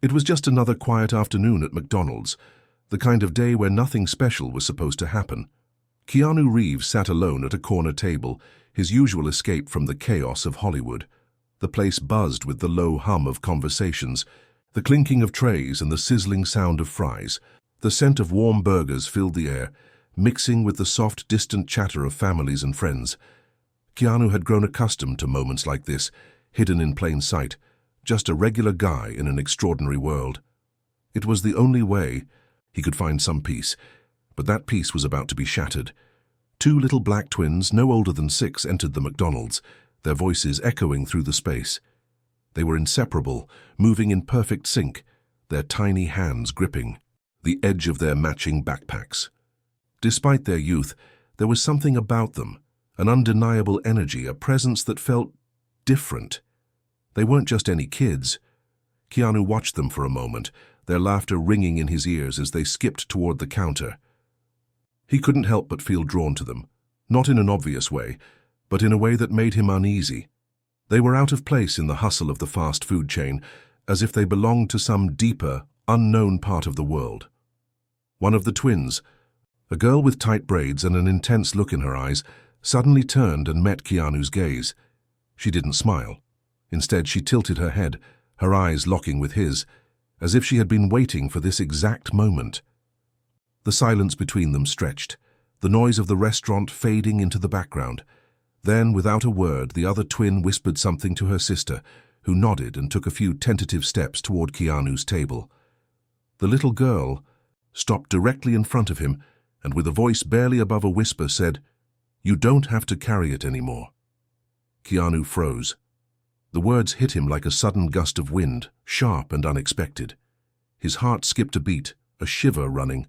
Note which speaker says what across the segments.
Speaker 1: It was just another quiet afternoon at McDonald's, the kind of day where nothing special was supposed to happen. Keanu Reeves sat alone at a corner table, his usual escape from the chaos of Hollywood. The place buzzed with the low hum of conversations, the clinking of trays and the sizzling sound of fries. The scent of warm burgers filled the air, mixing with the soft, distant chatter of families and friends. Keanu had grown accustomed to moments like this, hidden in plain sight, just a regular guy in an extraordinary world. It was the only way he could find some peace, but that peace was about to be shattered. Two little black twins, no older than 6, entered the McDonald's, their voices echoing through the space. They were inseparable, moving in perfect sync, their tiny hands gripping the edge of their matching backpacks. Despite their youth, there was something about them, an undeniable energy, a presence that felt different. They weren't just any kids. Keanu watched them for a moment, their laughter ringing in his ears as they skipped toward the counter. He couldn't help but feel drawn to them, not in an obvious way, but in a way that made him uneasy. They were out of place in the hustle of the fast food chain, as if they belonged to some deeper, unknown part of the world. One of the twins, a girl with tight braids and an intense look in her eyes, suddenly turned and met Keanu's gaze. She didn't smile. Instead, she tilted her head, her eyes locking with his, as if she had been waiting for this exact moment. The silence between them stretched, the noise of the restaurant fading into the background. Then, without a word, the other twin whispered something to her sister, who nodded and took a few tentative steps toward Keanu's table. The little girl stopped directly in front of him and, with a voice barely above a whisper, said, "You don't have to carry it anymore." Keanu froze. The words hit him like a sudden gust of wind, sharp and unexpected. His heart skipped a beat, a shiver running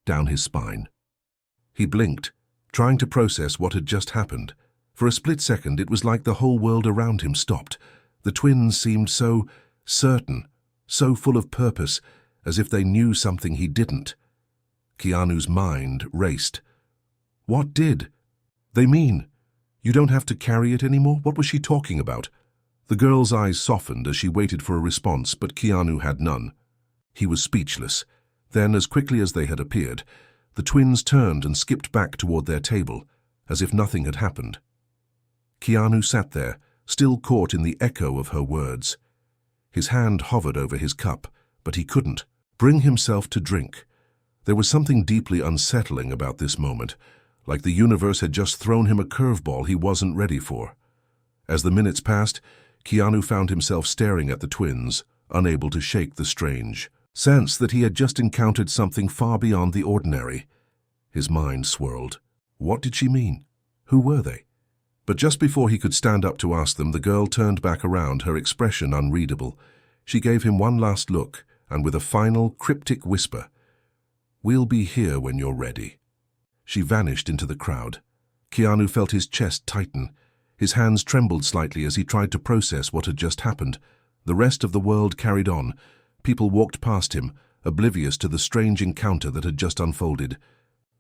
Speaker 1: down his spine. He blinked, trying to process what had just happened. For a split second, it was like the whole world around him stopped. The twins seemed so certain, so full of purpose, as if they knew something he didn't. Keanu's mind raced. What did they mean? You don't have to carry it anymore? What was she talking about? The girl's eyes softened as she waited for a response, but Keanu had none. He was speechless. Then, as quickly as they had appeared, the twins turned and skipped back toward their table, as if nothing had happened. Keanu sat there, still caught in the echo of her words. His hand hovered over his cup, but he couldn't bring himself to drink. There was something deeply unsettling about this moment, like the universe had just thrown him a curveball he wasn't ready for. As the minutes passed, Keanu found himself staring at the twins, unable to shake the strange sense that he had just encountered something far beyond the ordinary. His mind swirled. What did she mean? Who were they? But just before he could stand up to ask them, the girl turned back around, her expression unreadable. She gave him one last look, and with a final, cryptic whisper, "We'll be here when you're ready." She vanished into the crowd. Keanu felt his chest tighten. His hands trembled slightly as he tried to process what had just happened. The rest of the world carried on. People walked past him, oblivious to the strange encounter that had just unfolded.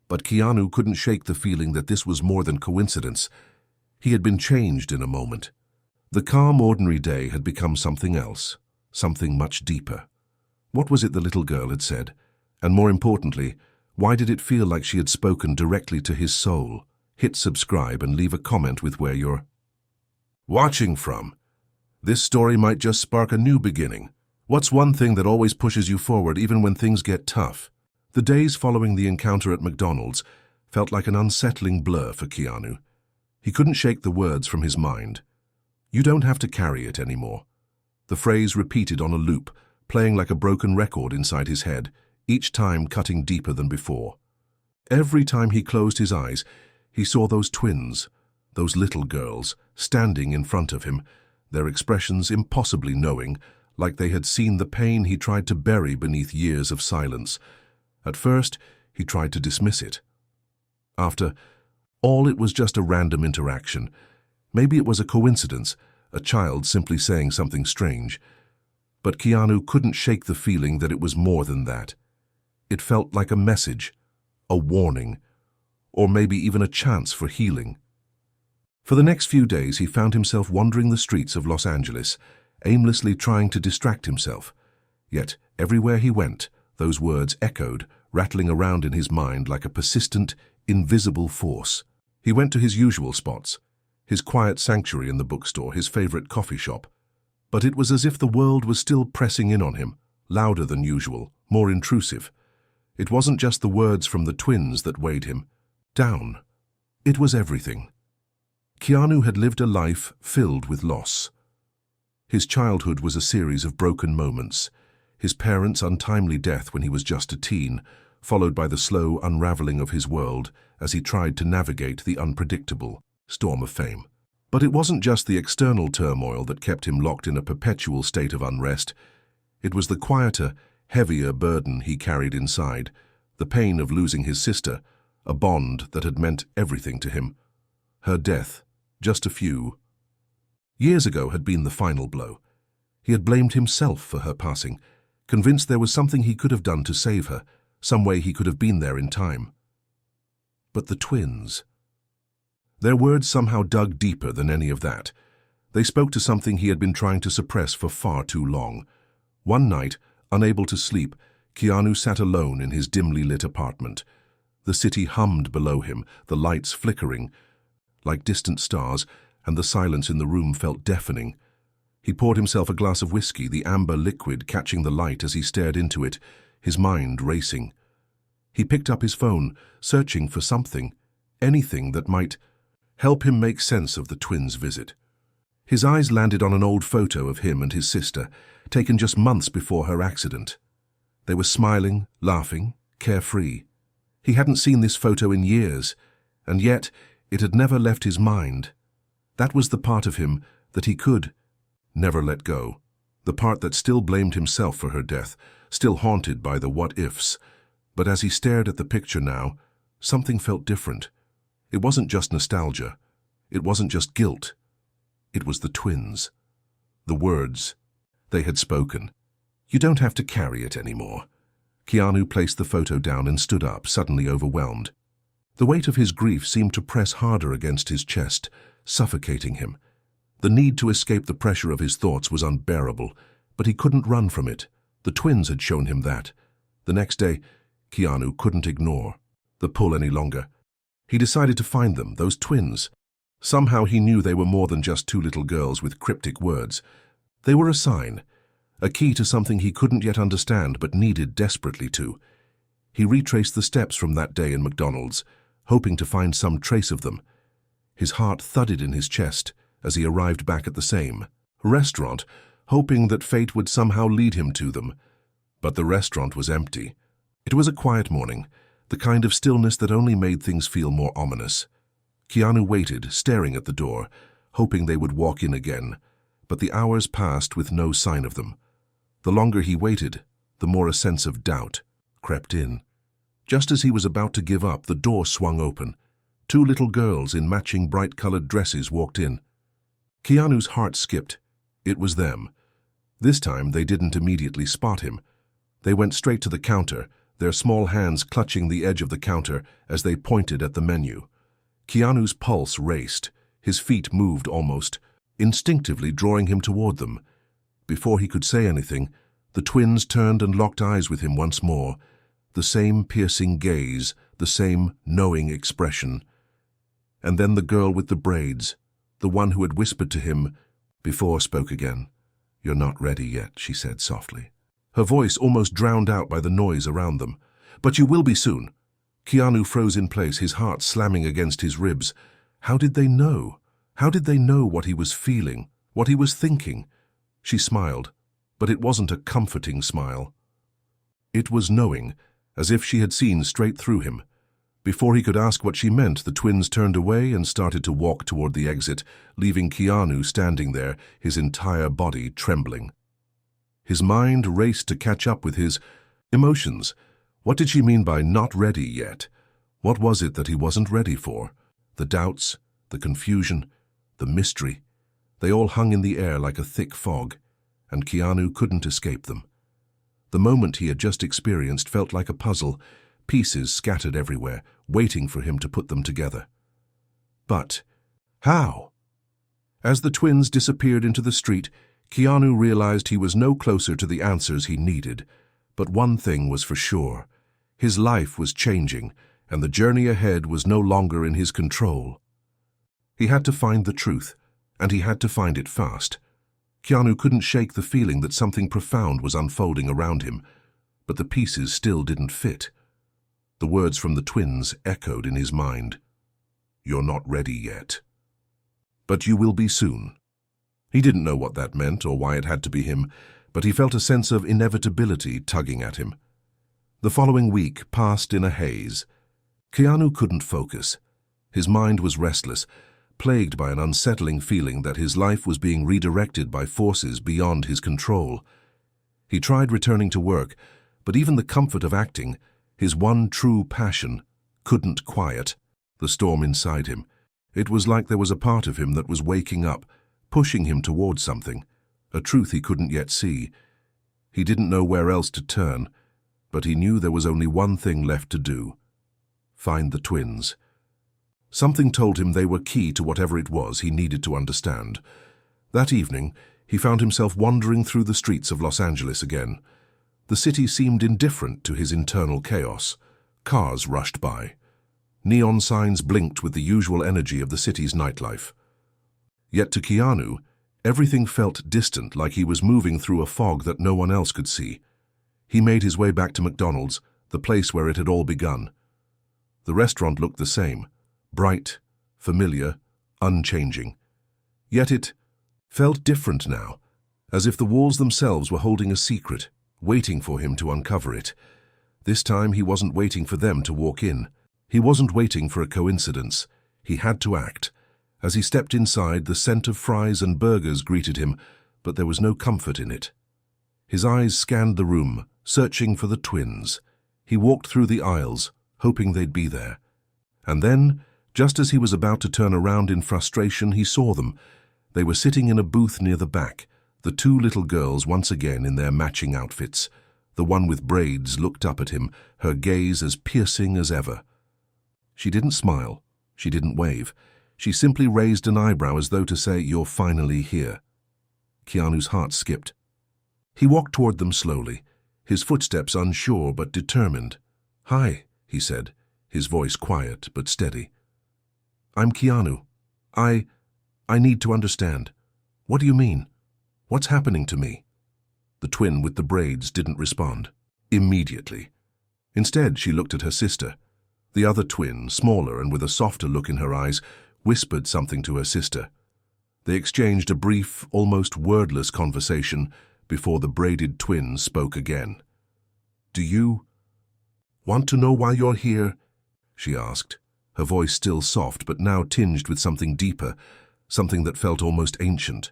Speaker 1: But Keanu couldn't shake the feeling that this was more than coincidence. He had been changed in a moment. The calm, ordinary day had become something else, something much deeper. What was it the little girl had said? And more importantly, why did it feel like she had spoken directly to his soul? Hit subscribe and leave a comment with where you're watching from. This story might just spark a new beginning. What's one thing that always pushes you forward even when things get tough? The days following the encounter at McDonald's felt like an unsettling blur for Keanu. He couldn't shake the words from his mind. You don't have to carry it anymore. The phrase repeated on a loop, playing like a broken record inside his head, each time cutting deeper than before. Every time he closed his eyes, he saw those twins, those little girls, standing in front of him, their expressions impossibly knowing, like they had seen the pain he tried to bury beneath years of silence. At first, he tried to dismiss it. After all, it was just a random interaction. Maybe it was a coincidence, a child simply saying something strange. But Keanu couldn't shake the feeling that it was more than that. It felt like a message, a warning, or maybe even a chance for healing. For the next few days, he found himself wandering the streets of Los Angeles, aimlessly trying to distract himself. Yet, everywhere he went, those words echoed, rattling around in his mind like a persistent, invisible force. He went to his usual spots, his quiet sanctuary in the bookstore, his favorite coffee shop. But it was as if the world was still pressing in on him, louder than usual, more intrusive. It wasn't just the words from the twins that weighed him down. It was everything. Keanu had lived a life filled with loss. His childhood was a series of broken moments. His parents' untimely death when he was just a teen, followed by the slow unraveling of his world as he tried to navigate the unpredictable storm of fame. But it wasn't just the external turmoil that kept him locked in a perpetual state of unrest. It was the quieter, heavier burden he carried inside, the pain of losing his sister, a bond that had meant everything to him. Her death, just a few years ago, had been the final blow. He had blamed himself for her passing, convinced there was something he could have done to save her, some way he could have been there in time. But the twins. Their words somehow dug deeper than any of that. They spoke to something he had been trying to suppress for far too long. One night, unable to sleep, Keanu sat alone in his dimly lit apartment. The city hummed below him, the lights flickering like distant stars, and the silence in the room felt deafening. He poured himself a glass of whiskey, the amber liquid catching the light as he stared into it, his mind racing. He picked up his phone, searching for something, anything that might help him make sense of the twins' visit. His eyes landed on an old photo of him and his sister, taken just months before her accident. They were smiling, laughing, carefree. He hadn't seen this photo in years, and yet it had never left his mind. That was the part of him that he could never let go, the part that still blamed himself for her death, still haunted by the what-ifs. But as he stared at the picture now, something felt different. It wasn't just nostalgia. It wasn't just guilt. It was the twins. The words they had spoken. You don't have to carry it anymore. Keanu placed the photo down and stood up, suddenly overwhelmed. The weight of his grief seemed to press harder against his chest, suffocating him. The need to escape the pressure of his thoughts was unbearable, but he couldn't run from it. The twins had shown him that. The next day, Keanu couldn't ignore the pull any longer. He decided to find them, those twins. Somehow he knew they were more than just two little girls with cryptic words. They were a sign, a key to something he couldn't yet understand but needed desperately to. He retraced the steps from that day in McDonald's, hoping to find some trace of them. His heart thudded in his chest as he arrived back at the same restaurant, hoping that fate would somehow lead him to them. But the restaurant was empty. It was a quiet morning, the kind of stillness that only made things feel more ominous. Keanu waited, staring at the door, hoping they would walk in again, but the hours passed with no sign of them. The longer he waited, the more a sense of doubt crept in. Just as he was about to give up, the door swung open. Two little girls in matching bright-colored dresses walked in. Keanu's heart skipped. It was them. This time they didn't immediately spot him. They went straight to the counter, their small hands clutching the edge of the counter as they pointed at the menu. Keanu's pulse raced. His feet moved almost instinctively, drawing him toward them. Before he could say anything, the twins turned and locked eyes with him once more. The same piercing gaze, the same knowing expression. And then the girl with the braids, the one who had whispered to him before, spoke again. "You're not ready yet," she said softly. Her voice almost drowned out by the noise around them. "But you will be soon." Keanu froze in place, his heart slamming against his ribs. How did they know? How did they know what he was feeling, what he was thinking? She smiled, but it wasn't a comforting smile. It was knowing, as if she had seen straight through him. Before he could ask what she meant, the twins turned away and started to walk toward the exit, leaving Keanu standing there, his entire body trembling. His mind raced to catch up with his emotions. What did she mean by not ready yet? What was it that he wasn't ready for? The doubts, the confusion, the mystery. They all hung in the air like a thick fog, and Keanu couldn't escape them. The moment he had just experienced felt like a puzzle, pieces scattered everywhere, waiting for him to put them together. But how? As the twins disappeared into the street, Keanu realized he was no closer to the answers he needed, but one thing was for sure. His life was changing, and the journey ahead was no longer in his control. He had to find the truth, and he had to find it fast. Keanu couldn't shake the feeling that something profound was unfolding around him, but the pieces still didn't fit. The words from the twins echoed in his mind. "You're not ready yet. But you will be soon." He didn't know what that meant or why it had to be him, but he felt a sense of inevitability tugging at him. The following week passed in a haze. Keanu couldn't focus. His mind was restless, plagued by an unsettling feeling that his life was being redirected by forces beyond his control. He tried returning to work, but even the comfort of acting, his one true passion, couldn't quiet the storm inside him. It was like there was a part of him that was waking up, pushing him towards something, a truth he couldn't yet see. He didn't know where else to turn, but he knew there was only one thing left to do: find the twins. Something told him they were key to whatever it was he needed to understand. That evening, he found himself wandering through the streets of Los Angeles again. The city seemed indifferent to his internal chaos. Cars rushed by. Neon signs blinked with the usual energy of the city's nightlife. Yet to Keanu, everything felt distant, like he was moving through a fog that no one else could see. He made his way back to McDonald's, the place where it had all begun. The restaurant looked the same, bright, familiar, unchanging. Yet it felt different now, as if the walls themselves were holding a secret, waiting for him to uncover it. This time he wasn't waiting for them to walk in. He wasn't waiting for a coincidence. He had to act. As he stepped inside, the scent of fries and burgers greeted him, but there was no comfort in it. His eyes scanned the room, searching for the twins. He walked through the aisles, hoping they'd be there. And then, just as he was about to turn around in frustration, he saw them. They were sitting in a booth near the back, the two little girls once again in their matching outfits. The one with braids looked up at him, her gaze as piercing as ever. She didn't smile. She didn't wave. She simply raised an eyebrow as though to say, "You're finally here." Keanu's heart skipped. He walked toward them slowly, his footsteps unsure but determined. "Hi," he said, his voice quiet but steady. "I'm Keanu. I need to understand. What do you mean? What's happening to me?" The twin with the braids didn't respond immediately. Instead, she looked at her sister. The other twin, smaller and with a softer look in her eyes, whispered something to her sister. They exchanged a brief, almost wordless conversation before the braided twin spoke again. "Do you want to know why you're here?" she asked, her voice still soft but now tinged with something deeper, something that felt almost ancient.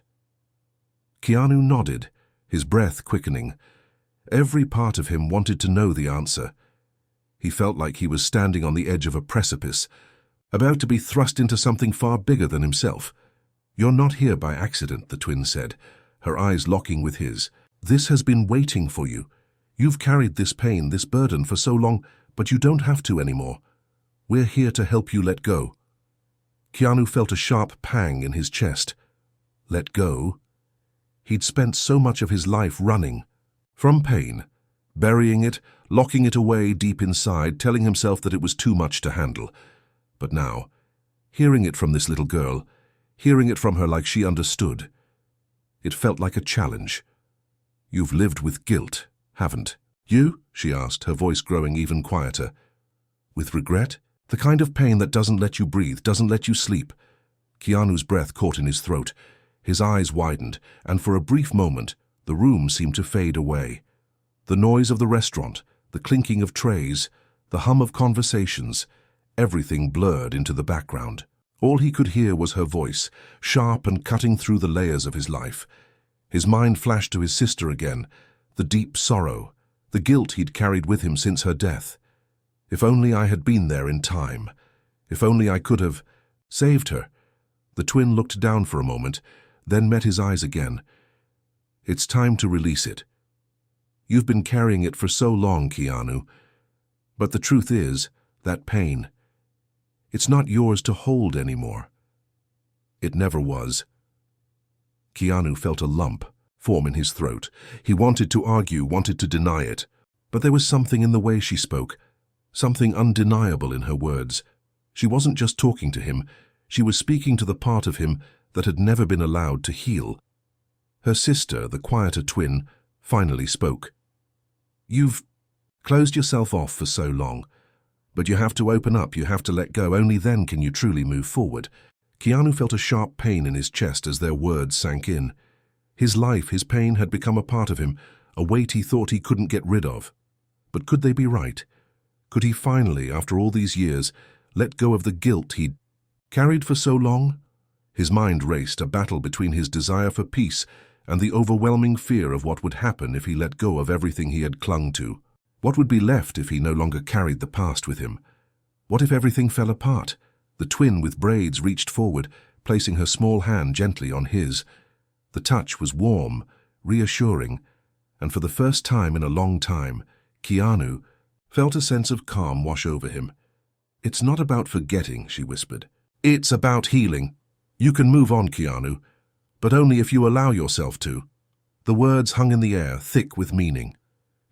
Speaker 1: Keanu nodded, his breath quickening. Every part of him wanted to know the answer. He felt like he was standing on the edge of a precipice, about to be thrust into something far bigger than himself. "You're not here by accident," the twin said, her eyes locking with his. "This has been waiting for you. You've carried this pain, this burden for so long, but you don't have to anymore. We're here to help you let go." Keanu felt a sharp pang in his chest. Let go? He'd spent so much of his life running from pain, burying it, locking it away deep inside, telling himself that it was too much to handle. But now, hearing it from this little girl, hearing it from her like she understood, it felt like a challenge. "You've lived with guilt, haven't you?" she asked, her voice growing even quieter. "With regret? The kind of pain that doesn't let you breathe, doesn't let you sleep." Keanu's breath caught in his throat. His eyes widened, and for a brief moment, the room seemed to fade away. The noise of the restaurant, the clinking of trays, the hum of conversations, everything blurred into the background. All he could hear was her voice, sharp and cutting through the layers of his life. His mind flashed to his sister again, the deep sorrow, the guilt he'd carried with him since her death. If only I had been there in time. If only I could have saved her. The twin looked down for a moment, then met his eyes again. "It's time to release it. You've been carrying it for so long, Keanu. But the truth is, that pain, it's not yours to hold anymore. It never was." Keanu felt a lump form in his throat. He wanted to argue, wanted to deny it. But there was something in the way she spoke, something undeniable in her words. She wasn't just talking to him, she was speaking to the part of him that had never been allowed to heal. Her sister, the quieter twin, finally spoke. "You've closed yourself off for so long, but you have to open up, you have to let go, only then can you truly move forward." Keanu felt a sharp pain in his chest as their words sank in. His life, his pain had become a part of him, a weight he thought he couldn't get rid of. But could they be right? Could he finally, after all these years, let go of the guilt he'd carried for so long? His mind raced, a battle between his desire for peace and the overwhelming fear of what would happen if he let go of everything he had clung to. What would be left if he no longer carried the past with him? What if everything fell apart? The twin with braids reached forward, placing her small hand gently on his. The touch was warm, reassuring, and for the first time in a long time, Keanu felt a sense of calm wash over him. "It's not about forgetting," she whispered. "It's about healing. You can move on, Keanu, but only if you allow yourself to." The words hung in the air, thick with meaning.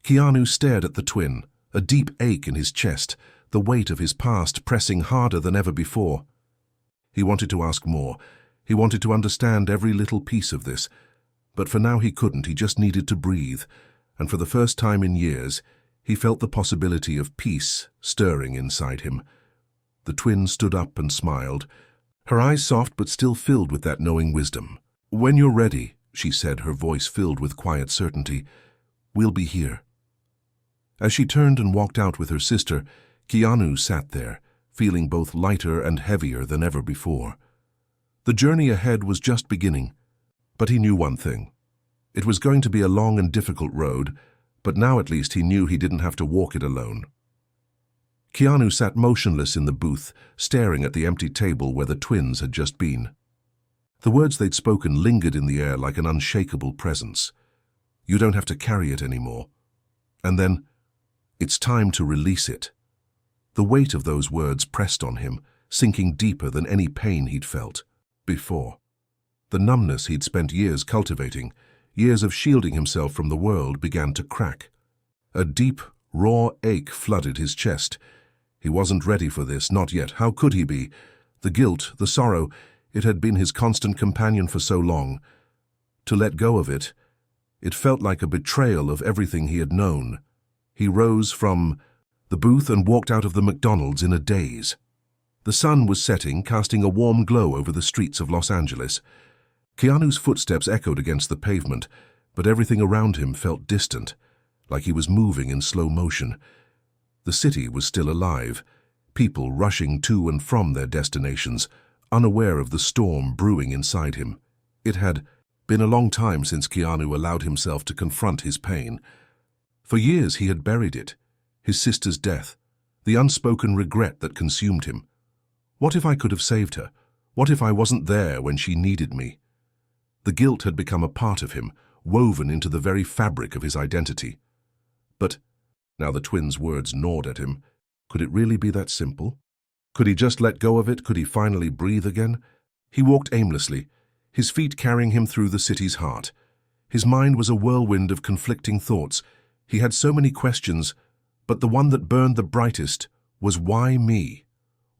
Speaker 1: Keanu stared at the twin, a deep ache in his chest, the weight of his past pressing harder than ever before. He wanted to ask more. He wanted to understand every little piece of this. But for now he couldn't, he just needed to breathe. And for the first time in years, he felt the possibility of peace stirring inside him. The twin stood up and smiled, her eyes soft but still filled with that knowing wisdom. "When you're ready," she said, her voice filled with quiet certainty, "we'll be here." As she turned and walked out with her sister, Keanu sat there, feeling both lighter and heavier than ever before. The journey ahead was just beginning, but he knew one thing. It was going to be a long and difficult road, but now at least he knew he didn't have to walk it alone. Keanu sat motionless in the booth, staring at the empty table where the twins had just been. The words they'd spoken lingered in the air like an unshakable presence. "You don't have to carry it anymore." And then, "It's time to release it." The weight of those words pressed on him, sinking deeper than any pain he'd felt before. The numbness he'd spent years cultivating, years of shielding himself from the world, began to crack. A deep, raw ache flooded his chest. He wasn't ready for this, not yet. How could he be? The guilt, the sorrow, it had been his constant companion for so long. To let go of it, it felt like a betrayal of everything he had known. He rose from the booth and walked out of the McDonald's in a daze. The sun was setting, casting a warm glow over the streets of Los Angeles. Keanu's footsteps echoed against the pavement, but everything around him felt distant, like he was moving in slow motion. The city was still alive, people rushing to and from their destinations, unaware of the storm brewing inside him. It had been a long time since Keanu allowed himself to confront his pain. For years he had buried it, his sister's death, the unspoken regret that consumed him. What if I could have saved her? What if I wasn't there when she needed me? The guilt had become a part of him, woven into the very fabric of his identity. But now the twins' words gnawed at him. Could it really be that simple? Could he just let go of it? Could he finally breathe again? He walked aimlessly, his feet carrying him through the city's heart. His mind was a whirlwind of conflicting thoughts. He had so many questions, but the one that burned the brightest was why me?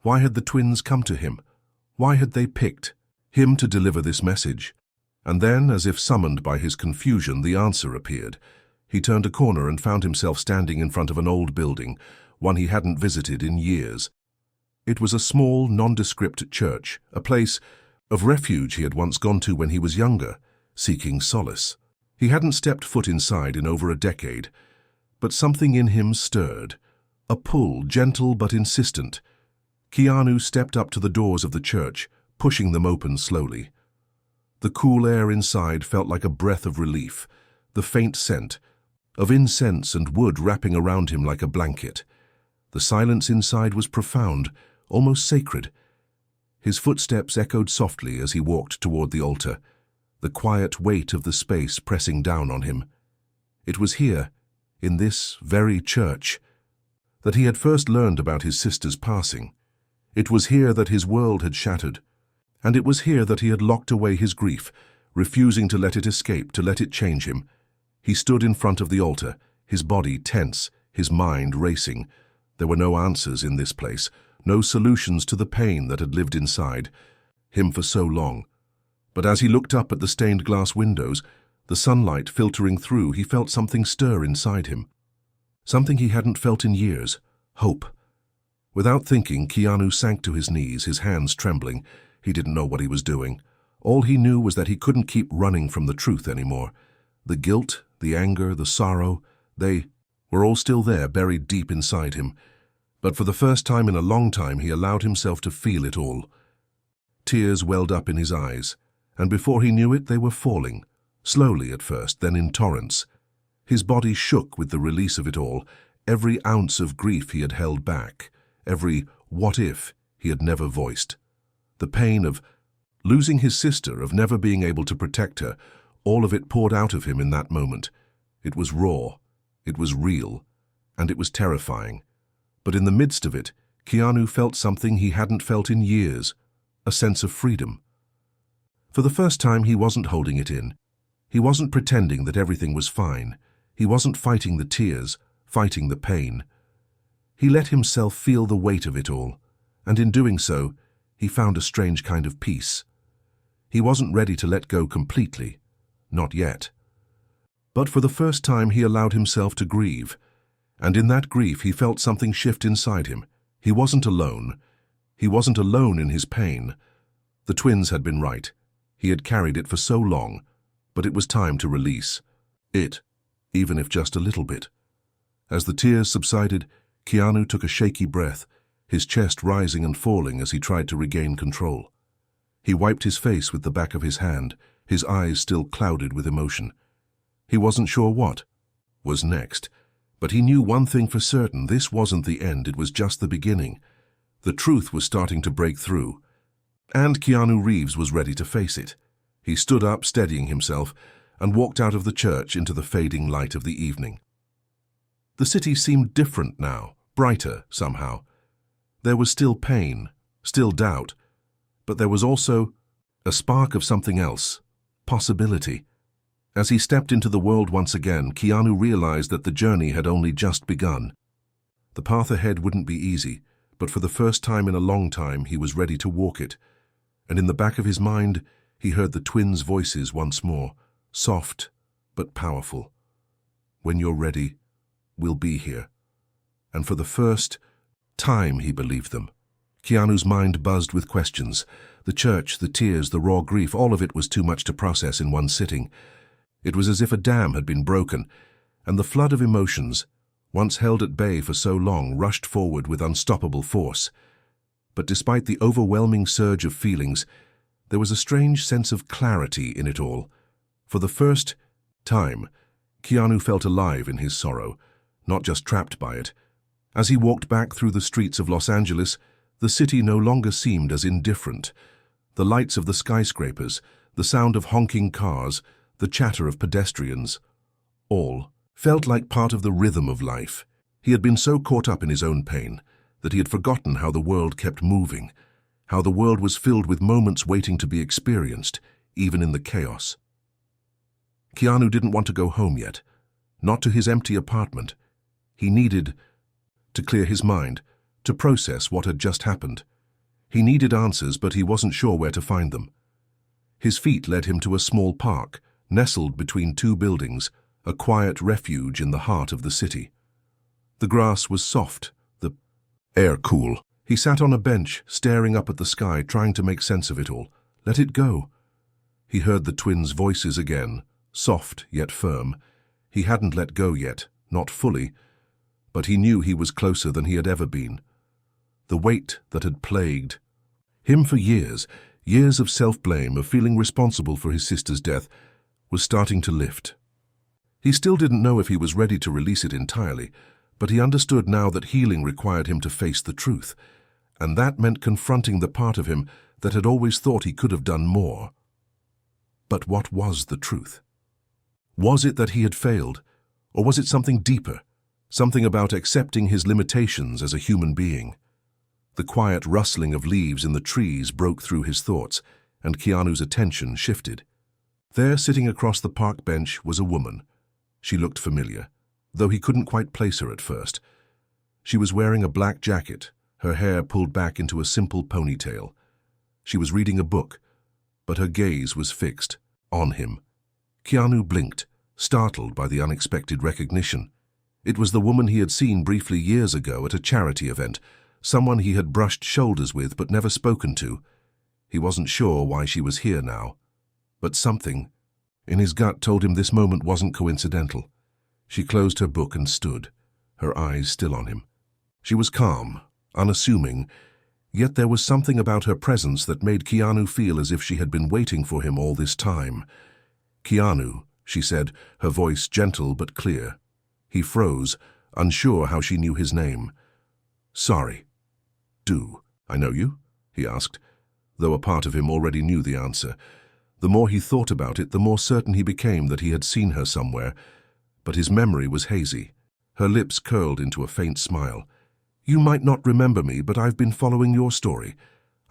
Speaker 1: Why had the twins come to him? Why had they picked him to deliver this message? And then, as if summoned by his confusion, the answer appeared. He turned a corner and found himself standing in front of an old building, one he hadn't visited in years. It was a small, nondescript church, a place of refuge he had once gone to when he was younger, seeking solace. He hadn't stepped foot inside in over a decade, but something in him stirred, a pull, gentle but insistent. Keanu stepped up to the doors of the church, pushing them open slowly. The cool air inside felt like a breath of relief, the faint scent of incense and wood wrapping around him like a blanket. The silence inside was profound, almost sacred. His footsteps echoed softly as he walked toward the altar, the quiet weight of the space pressing down on him. It was here, in this very church, that he had first learned about his sister's passing. It was here that his world had shattered, and it was here that he had locked away his grief, refusing to let it escape, to let it change him. He stood in front of the altar, his body tense, his mind racing. There were no answers in this place, no solutions to the pain that had lived inside him for so long. But as he looked up at the stained glass windows, the sunlight filtering through, he felt something stir inside him. Something he hadn't felt in years. Hope. Without thinking, Keanu sank to his knees, his hands trembling. He didn't know what he was doing. All he knew was that he couldn't keep running from the truth anymore. The guilt, the anger, the sorrow, they were all still there, buried deep inside him. But for the first time in a long time, he allowed himself to feel it all. Tears welled up in his eyes, and before he knew it, they were falling, slowly at first, then in torrents. His body shook with the release of it all, every ounce of grief he had held back, every what if he had never voiced. The pain of losing his sister, of never being able to protect her, all of it poured out of him in that moment. It was raw, it was real, and it was terrifying. But in the midst of it, Keanu felt something he hadn't felt in years, a sense of freedom. For the first time, he wasn't holding it in. He wasn't pretending that everything was fine. He wasn't fighting the tears, fighting the pain. He let himself feel the weight of it all, and in doing so, he found a strange kind of peace. He wasn't ready to let go completely, not yet. But for the first time, he allowed himself to grieve, and in that grief, he felt something shift inside him. He wasn't alone. He wasn't alone in his pain. The twins had been right. He had carried it for so long, but it was time to release it, even if just a little bit. As the tears subsided, Keanu took a shaky breath, his chest rising and falling as he tried to regain control. He wiped his face with the back of his hand, his eyes still clouded with emotion. He wasn't sure what was next, but he knew one thing for certain: this wasn't the end, it was just the beginning. The truth was starting to break through, and Keanu Reeves was ready to face it. He stood up, steadying himself, and walked out of the church into the fading light of the evening. The city seemed different now, brighter somehow. There was still pain, still doubt, but there was also a spark of something else, possibility. As he stepped into the world once again, Keanu realized that the journey had only just begun. The path ahead wouldn't be easy, but for the first time in a long time, he was ready to walk it. And in the back of his mind, he heard the twins' voices once more, soft but powerful. "When you're ready, we'll be here." And for the first time, he believed them. Keanu's mind buzzed with questions. The church, the tears, the raw grief, all of it was too much to process in one sitting. It was as if a dam had been broken, and the flood of emotions, once held at bay for so long, rushed forward with unstoppable force. But despite the overwhelming surge of feelings, there was a strange sense of clarity in it all. For the first time, Keanu felt alive in his sorrow, not just trapped by it. As he walked back through the streets of Los Angeles, the city no longer seemed as indifferent. The lights of the skyscrapers, the sound of honking cars, the chatter of pedestrians, all felt like part of the rhythm of life. He had been so caught up in his own pain that he had forgotten how the world kept moving, how the world was filled with moments waiting to be experienced, even in the chaos. Keanu didn't want to go home yet, not to his empty apartment. He needed to clear his mind, to process what had just happened. He needed answers, but he wasn't sure where to find them. His feet led him to a small park, nestled between two buildings, a quiet refuge in the heart of the city. The grass was soft, the air cool. He sat on a bench, staring up at the sky, trying to make sense of it all. Let it go. He heard the twins' voices again, soft yet firm. He hadn't let go yet, not fully, but he knew he was closer than he had ever been. The weight that had plagued him for years, years of self-blame, of feeling responsible for his sister's death, was starting to lift. He still didn't know if he was ready to release it entirely, but he understood now that healing required him to face the truth, and that meant confronting the part of him that had always thought he could have done more. But what was the truth? Was it that he had failed, or was it something deeper, something about accepting his limitations as a human being? The quiet rustling of leaves in the trees broke through his thoughts, and Keanu's attention shifted. There, sitting across the park bench, was a woman. She looked familiar, though he couldn't quite place her at first. She was wearing a black jacket, her hair pulled back into a simple ponytail. She was reading a book, but her gaze was fixed on him. Keanu blinked, startled by the unexpected recognition. It was the woman he had seen briefly years ago at a charity event, someone he had brushed shoulders with but never spoken to. He wasn't sure why she was here now, but something in his gut told him this moment wasn't coincidental. She closed her book and stood, her eyes still on him. She was calm, unassuming, yet there was something about her presence that made Keanu feel as if she had been waiting for him all this time. "Keanu," she said, her voice gentle but clear. He froze, unsure how she knew his name. "Sorry. Do I know you?" he asked, though a part of him already knew the answer. The more he thought about it, the more certain he became that he had seen her somewhere, but his memory was hazy. Her lips curled into a faint smile. "You might not remember me, but I've been following your story.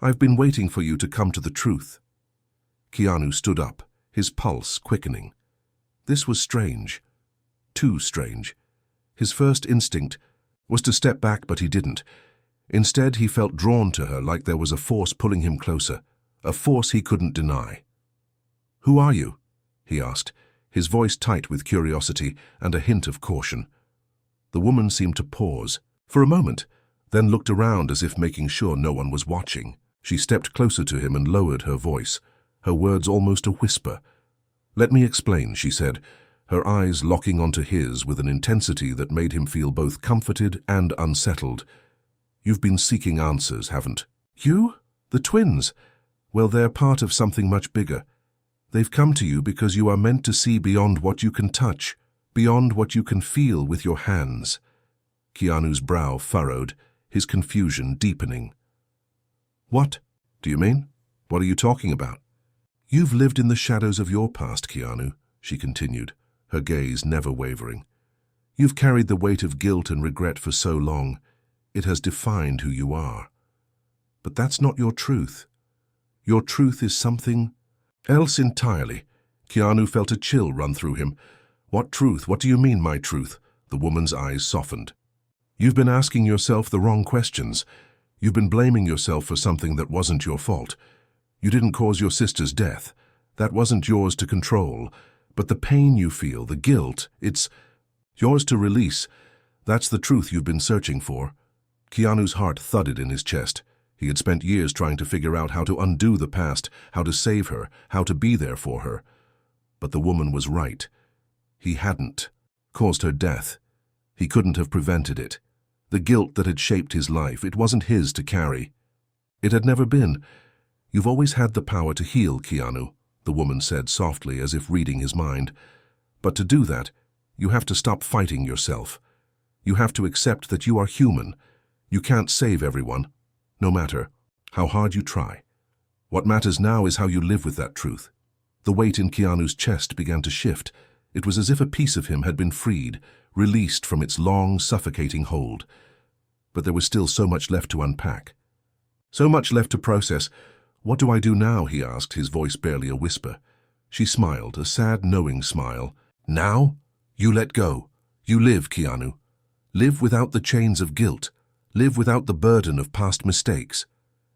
Speaker 1: I've been waiting for you to come to the truth." Keanu stood up, his pulse quickening. This was strange. Too strange. His first instinct was to step back, but he didn't. Instead, he felt drawn to her like there was a force pulling him closer, a force he couldn't deny. "Who are you?" he asked, his voice tight with curiosity and a hint of caution. The woman seemed to pause for a moment, then looked around as if making sure no one was watching. She stepped closer to him and lowered her voice, her words almost a whisper. "Let me explain," she said, her eyes locking onto his with an intensity that made him feel both comforted and unsettled. "You've been seeking answers, haven't you? The twins? Well, they're part of something much bigger. They've come to you because you are meant to see beyond what you can touch, beyond what you can feel with your hands." Keanu's brow furrowed, his confusion deepening. "What do you mean? What are you talking about?" "You've lived in the shadows of your past, Keanu," she continued, her gaze never wavering. "You've carried the weight of guilt and regret for so long. It has defined who you are. But that's not your truth. Your truth is something else entirely." Keanu felt a chill run through him. "What truth? What do you mean, my truth?" The woman's eyes softened. "You've been asking yourself the wrong questions. You've been blaming yourself for something that wasn't your fault. You didn't cause your sister's death. That wasn't yours to control. But the pain you feel, the guilt, it's yours to release. That's the truth you've been searching for." Keanu's heart thudded in his chest. He had spent years trying to figure out how to undo the past, how to save her, how to be there for her. But the woman was right. He hadn't caused her death. He couldn't have prevented it. The guilt that had shaped his life, it wasn't his to carry. It had never been. "You've always had the power to heal, Keanu," the woman said softly, as if reading his mind. "But to do that, you have to stop fighting yourself. You have to accept that you are human. You can't save everyone, no matter how hard you try. What matters now is how you live with that truth." The weight in Keanu's chest began to shift. It was as if a piece of him had been freed, released from its long, suffocating hold. But there was still so much left to unpack. So much left to process. "What do I do now?" he asked, his voice barely a whisper. She smiled, a sad, knowing smile. "Now? You let go. You live, Keanu. Live without the chains of guilt. Live without the burden of past mistakes.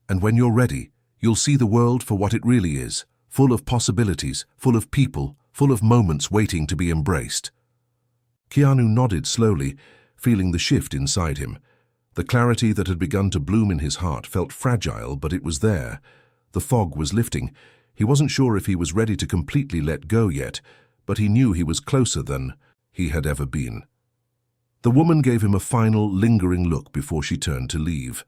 Speaker 1: And when you're ready, you'll see the world for what it really is, full of possibilities, full of people, full of moments waiting to be embraced." Keanu nodded slowly, feeling the shift inside him. The clarity that had begun to bloom in his heart felt fragile, but it was there. The fog was lifting. He wasn't sure if he was ready to completely let go yet, but he knew he was closer than he had ever been. The woman gave him a final, lingering look before she turned to leave.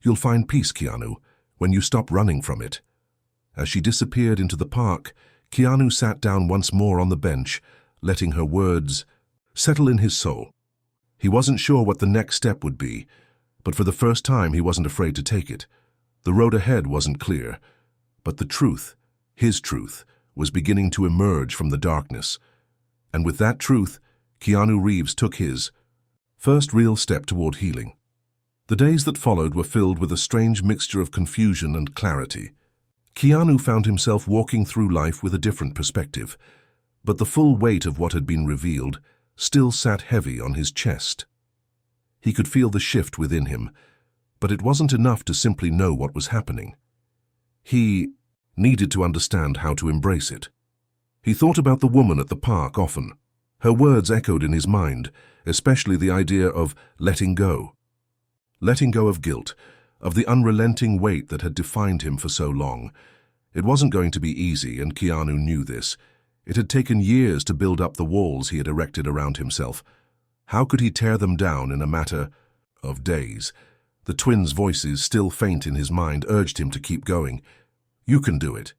Speaker 1: "You'll find peace, Keanu, when you stop running from it." As she disappeared into the park, Keanu sat down once more on the bench, letting her words settle in his soul. He wasn't sure what the next step would be, but for the first time he wasn't afraid to take it. The road ahead wasn't clear, but the truth, his truth, was beginning to emerge from the darkness. And with that truth, Keanu Reeves took his first real step toward healing. The days that followed were filled with a strange mixture of confusion and clarity. Keanu found himself walking through life with a different perspective, but the full weight of what had been revealed still sat heavy on his chest. He could feel the shift within him, but it wasn't enough to simply know what was happening. He needed to understand how to embrace it. He thought about the woman at the park often. Her words echoed in his mind, especially the idea of letting go. Letting go of guilt, of the unrelenting weight that had defined him for so long. It wasn't going to be easy, and Keanu knew this. It had taken years to build up the walls he had erected around himself. How could he tear them down in a matter of days? The twins' voices, still faint in his mind, urged him to keep going. "You can do it."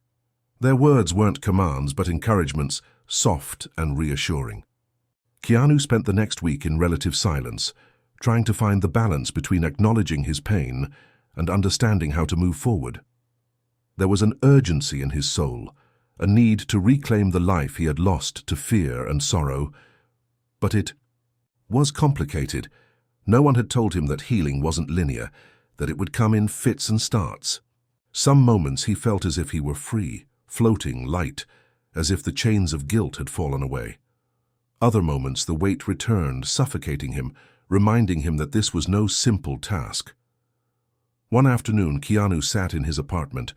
Speaker 1: Their words weren't commands, but encouragements, soft and reassuring. Keanu spent the next week in relative silence, trying to find the balance between acknowledging his pain and understanding how to move forward. There was an urgency in his soul, a need to reclaim the life he had lost to fear and sorrow. But it was complicated. No one had told him that healing wasn't linear, that it would come in fits and starts. Some moments he felt as if he were free, floating, light, as if the chains of guilt had fallen away. Other moments the weight returned, suffocating him, reminding him that this was no simple task. One afternoon, Keanu sat in his apartment,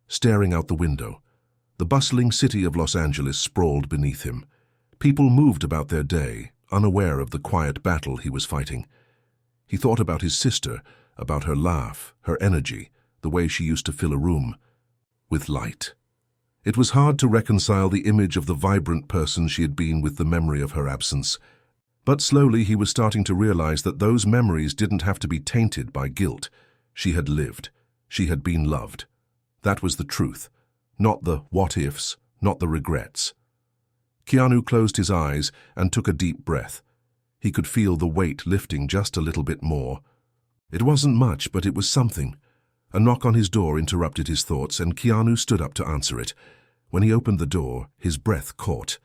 Speaker 1: staring out the window. The bustling city of Los Angeles sprawled beneath him. People moved about their day, unaware of the quiet battle he was fighting. He thought about his sister, about her laugh, her energy, the way she used to fill a room with light. It was hard to reconcile the image of the vibrant person she had been with the memory of her absence. But slowly he was starting to realize that those memories didn't have to be tainted by guilt. She had lived. She had been loved. That was the truth. Not the what-ifs, not the regrets. Keanu closed his eyes and took a deep breath. He could feel the weight lifting just a little bit more. It wasn't much, but it was something. A knock on his door interrupted his thoughts, and Keanu stood up to answer it. When he opened the door, his breath caught.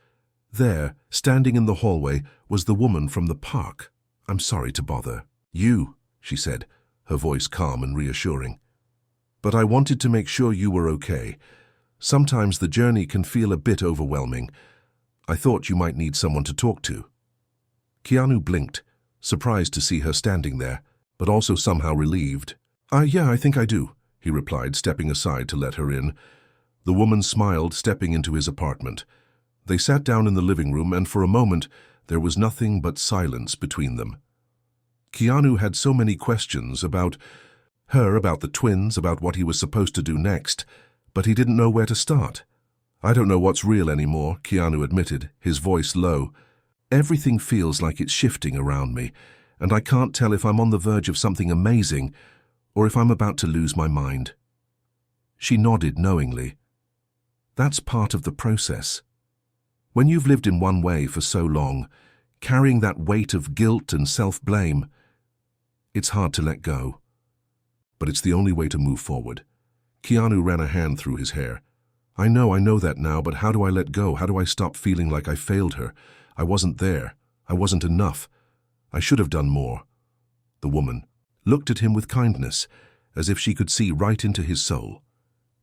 Speaker 1: There, standing in the hallway, was the woman from the park. "I'm sorry to bother you," she said, her voice calm and reassuring. "But I wanted to make sure you were okay. Sometimes the journey can feel a bit overwhelming. I thought you might need someone to talk to." Keanu blinked, surprised to see her standing there, but also somehow relieved. Yeah, I think I do," he replied, stepping aside to let her in. The woman smiled, stepping into his apartment. They sat down in the living room, and for a moment there was nothing but silence between them. Keanu had so many questions about her, about the twins, about what he was supposed to do next, but he didn't know where to start. "I don't know what's real anymore," Keanu admitted, his voice low. "Everything feels like it's shifting around me, and I can't tell if I'm on the verge of something amazing or if I'm about to lose my mind." She nodded knowingly. "That's part of the process. When you've lived in one way for so long, carrying that weight of guilt and self-blame, it's hard to let go. But it's the only way to move forward." Keanu ran a hand through his hair. I know that now, but how do I let go? How do I stop feeling like I failed her? I wasn't there. I wasn't enough. I should have done more." The woman looked at him with kindness, as if she could see right into his soul.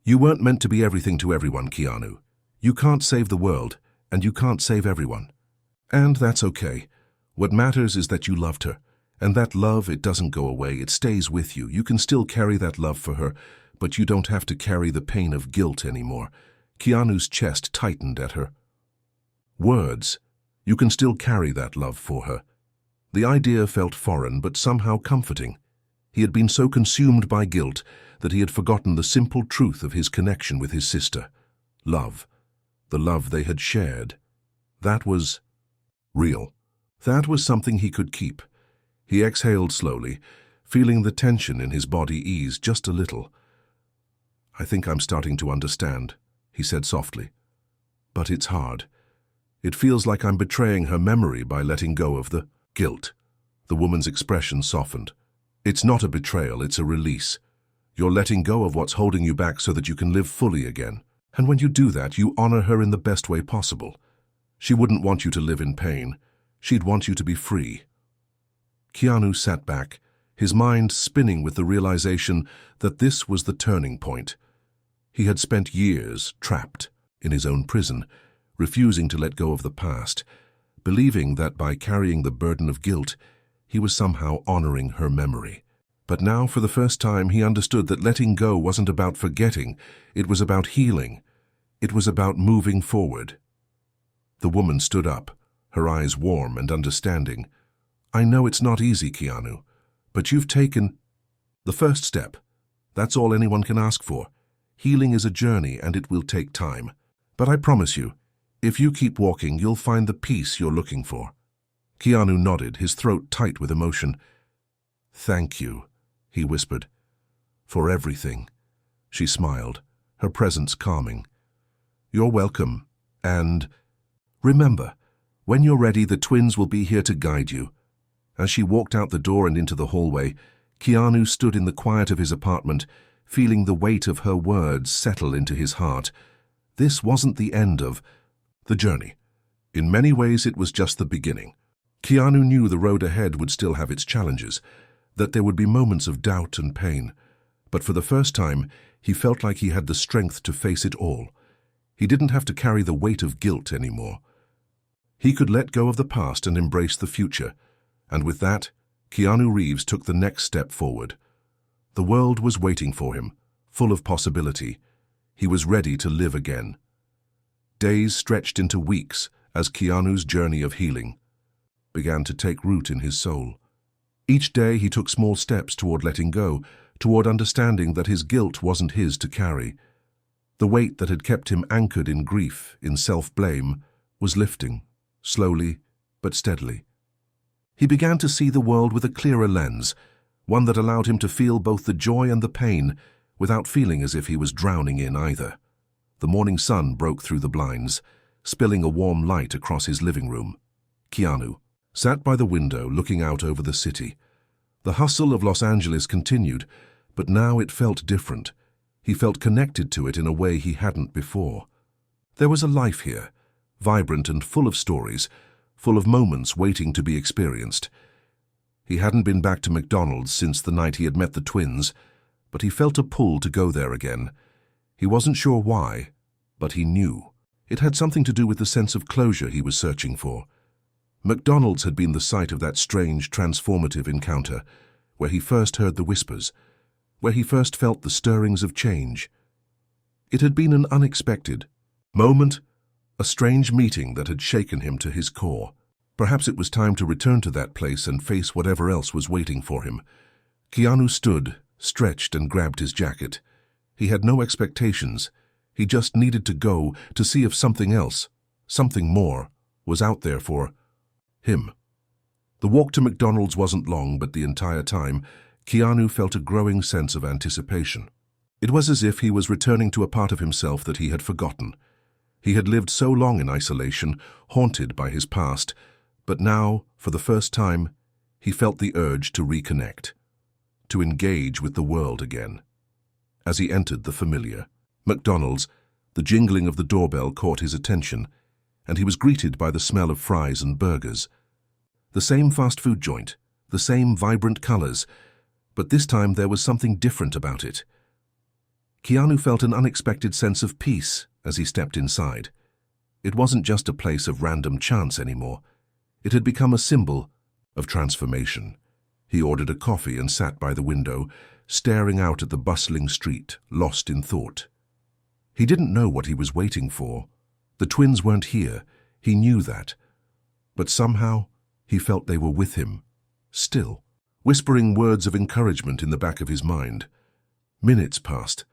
Speaker 1: "You weren't meant to be everything to everyone, Keanu. You can't save the world, and you can't save everyone. And that's okay. What matters is that you loved her, and that love, it doesn't go away, it stays with you. You can still carry that love for her, but you don't have to carry the pain of guilt anymore." Keanu's chest tightened at her words. You can still carry that love for her. The idea felt foreign, but somehow comforting. He had been so consumed by guilt that he had forgotten the simple truth of his connection with his sister. Love. The love they had shared. That was real. That was something he could keep. He exhaled slowly, feeling the tension in his body ease just a little. "I think I'm starting to understand," he said softly. "But it's hard. It feels like I'm betraying her memory by letting go of the guilt." The woman's expression softened. "It's not a betrayal, it's a release. You're letting go of what's holding you back so that you can live fully again. And when you do that, you honor her in the best way possible. She wouldn't want you to live in pain. She'd want you to be free." Keanu sat back, his mind spinning with the realization that this was the turning point. He had spent years trapped in his own prison, refusing to let go of the past, believing that by carrying the burden of guilt, he was somehow honoring her memory. But now, for the first time, he understood that letting go wasn't about forgetting, it was about healing. It was about moving forward. The woman stood up, her eyes warm and understanding. "I know it's not easy, Keanu, but you've taken the first step. That's all anyone can ask for. Healing is a journey and it will take time. But I promise you, if you keep walking, you'll find the peace you're looking for." Keanu nodded, his throat tight with emotion. "Thank you," he whispered. "For everything." She smiled, her presence calming. "You're welcome. And remember, when you're ready, the twins will be here to guide you." As she walked out the door and into the hallway, Keanu stood in the quiet of his apartment, feeling the weight of her words settle into his heart. This wasn't the end of the journey. In many ways, it was just the beginning. Keanu knew the road ahead would still have its challenges, that there would be moments of doubt and pain. But for the first time, he felt like he had the strength to face it all. He didn't have to carry the weight of guilt anymore. He could let go of the past and embrace the future. And with that, Keanu Reeves took the next step forward. The world was waiting for him, full of possibility. He was ready to live again. Days stretched into weeks as Keanu's journey of healing began to take root in his soul. Each day he took small steps toward letting go, toward understanding that his guilt wasn't his to carry. The weight that had kept him anchored in grief, in self-blame, was lifting, slowly but steadily. He began to see the world with a clearer lens, one that allowed him to feel both the joy and the pain, without feeling as if he was drowning in either. The morning sun broke through the blinds, spilling a warm light across his living room. Keanu sat by the window looking out over the city. The hustle of Los Angeles continued, but now it felt different. He felt connected to it in a way he hadn't before. There was a life here, vibrant and full of stories, full of moments waiting to be experienced. He hadn't been back to McDonald's since the night he had met the twins, but he felt a pull to go there again. He wasn't sure why, but he knew. It had something to do with the sense of closure he was searching for. McDonald's had been the site of that strange, transformative encounter, where he first heard the whispers, where he first felt the stirrings of change. It had been an unexpected moment, a strange meeting that had shaken him to his core. Perhaps it was time to return to that place and face whatever else was waiting for him. Keanu stood, stretched, and grabbed his jacket. He had no expectations. He just needed to go to see if something else, something more, was out there for him. The walk to McDonald's wasn't long, but the entire time, Keanu felt a growing sense of anticipation. It was as if he was returning to a part of himself that he had forgotten. He had lived so long in isolation, haunted by his past, but now, for the first time, he felt the urge to reconnect, to engage with the world again. As he entered the familiar McDonald's, the jingling of the doorbell caught his attention, and he was greeted by the smell of fries and burgers. The same fast food joint, the same vibrant colors, but this time there was something different about it. Keanu felt an unexpected sense of peace as he stepped inside. It wasn't just a place of random chance anymore. It had become a symbol of transformation. He ordered a coffee and sat by the window, staring out at the bustling street, lost in thought. He didn't know what he was waiting for. The twins weren't here, he knew that. But somehow, he felt they were with him, still, whispering words of encouragement in the back of his mind. Minutes passed.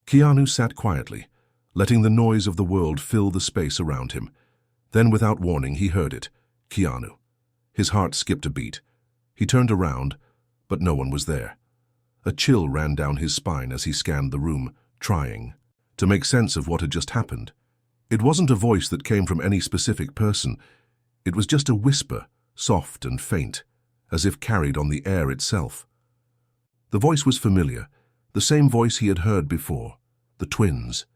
Speaker 1: Keanu sat quietly, letting the noise of the world fill the space around him. Then, without warning, he heard it. Keanu. His heart skipped a beat. He turned around, but no one was there. A chill ran down his spine as he scanned the room, trying to make sense of what had just happened. It wasn't a voice that came from any specific person. It was just a whisper, soft and faint, as if carried on the air itself. The voice was familiar, the same voice he had heard before, the twins.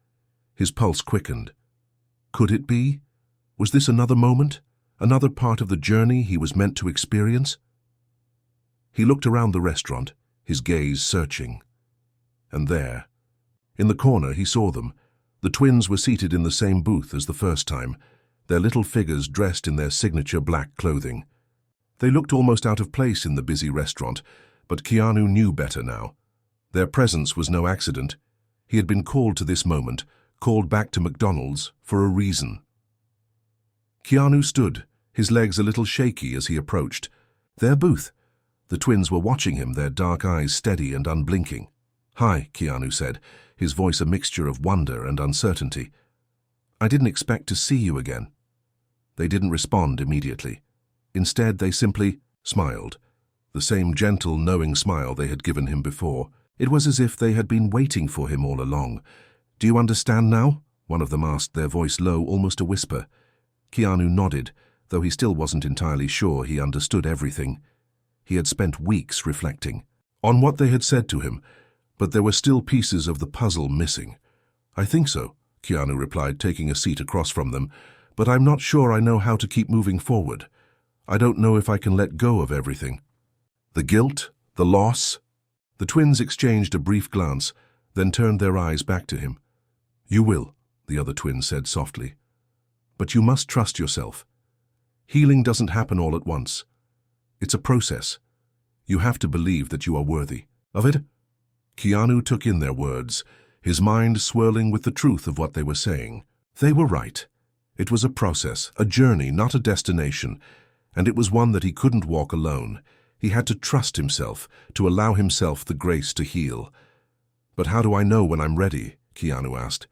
Speaker 1: His pulse quickened. Could it be? Was this another moment? Another part of the journey he was meant to experience? He looked around the restaurant, his gaze searching. And there, In the corner, he saw them. The twins were seated in the same booth as the first time, their little figures dressed in their signature black clothing. They looked almost out of place in the busy restaurant, but Keanu knew better now. Their presence was no accident. He had been called to this moment, called back to McDonald's, for a reason. Keanu stood, his legs a little shaky as he approached. Their booth. The twins were watching him, their dark eyes steady and unblinking. "Hi," Keanu said, his voice a mixture of wonder and uncertainty. "I didn't expect to see you again." They didn't respond immediately. Instead, they simply smiled, the same gentle, knowing smile they had given him before. It was as if they had been waiting for him all along. "Do you understand now?" one of them asked, their voice low, almost a whisper. Keanu nodded, though he still wasn't entirely sure he understood everything. He had spent weeks reflecting on what they had said to him, but there were still pieces of the puzzle missing. "I think so," Keanu replied, taking a seat across from them, "but I'm not sure I know how to keep moving forward. I don't know if I can let go of everything." The guilt, the loss. The twins exchanged a brief glance, then turned their eyes back to him. "You will," the other twin said softly. "But you must trust yourself. Healing doesn't happen all at once. It's a process. You have to believe that you are worthy of it." Keanu took in their words, his mind swirling with the truth of what they were saying. They were right. It was a process, a journey, not a destination, and it was one that he couldn't walk alone. He had to trust himself, to allow himself the grace to heal. "But how do I know when I'm ready?" Keanu asked.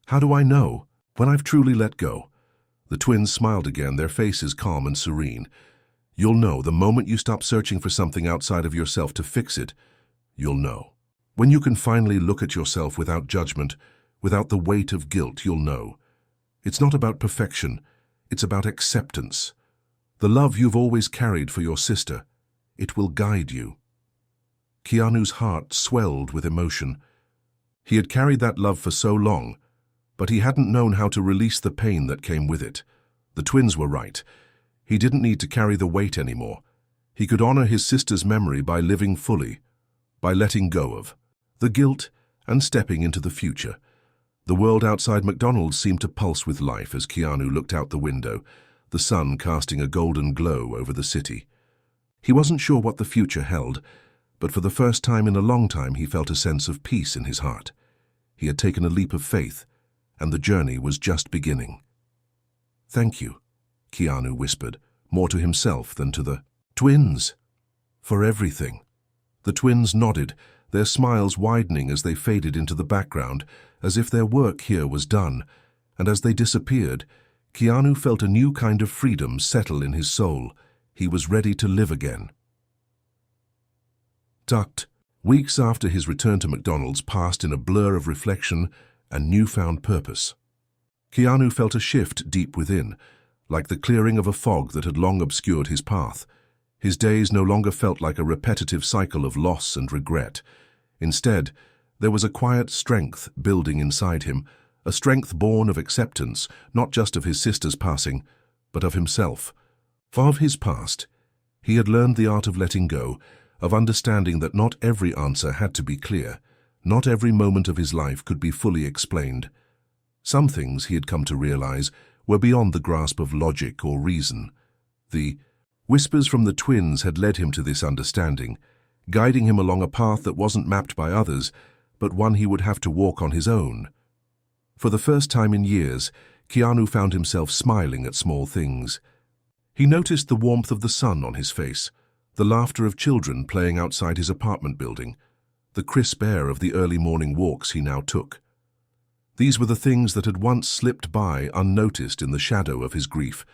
Speaker 1: "How do I know when I've truly let go?" The twins smiled again, their faces calm and serene. "You'll know the moment you stop searching for something outside of yourself to fix it. You'll know. When you can finally look at yourself without judgment, without the weight of guilt, you'll know. It's not about perfection. It's about acceptance. The love you've always carried for your sister. It will guide you." Keanu's heart swelled with emotion. He had carried that love for so long, but he hadn't known how to release the pain that came with it. The twins were right. He didn't need to carry the weight anymore. He could honor his sister's memory by living fully, by letting go of the guilt and stepping into the future. The world outside McDonald's seemed to pulse with life as Keanu looked out the window, the sun casting a golden glow over the city. He wasn't sure what the future held, but for the first time in a long time he felt a sense of peace in his heart. He had taken a leap of faith, and the journey was just beginning. "Thank you," Keanu whispered, more to himself than to the twins, "for everything." The twins nodded, their smiles widening as they faded into the background, as if their work here was done, and as they disappeared, Keanu felt a new kind of freedom settle in his soul. He was ready to live again. Tucked. Weeks after his return to McDonald's passed in a blur of reflection and newfound purpose. Keanu felt a shift deep within, like the clearing of a fog that had long obscured his path. His days no longer felt like a repetitive cycle of loss and regret. Instead, there was a quiet strength building inside him, a strength born of acceptance, not just of his sister's passing, but of himself. Of his past, he had learned the art of letting go, of understanding that not every answer had to be clear, not every moment of his life could be fully explained. Some things, he had come to realize, were beyond the grasp of logic or reason. The whispers from the twins had led him to this understanding, guiding him along a path that wasn't mapped by others, but one he would have to walk on his own. For the first time in years, Keanu found himself smiling at small things. He noticed the warmth of the sun on his face, the laughter of children playing outside his apartment building, the crisp air of the early morning walks he now took. These were the things that had once slipped by unnoticed in the shadow of his grief,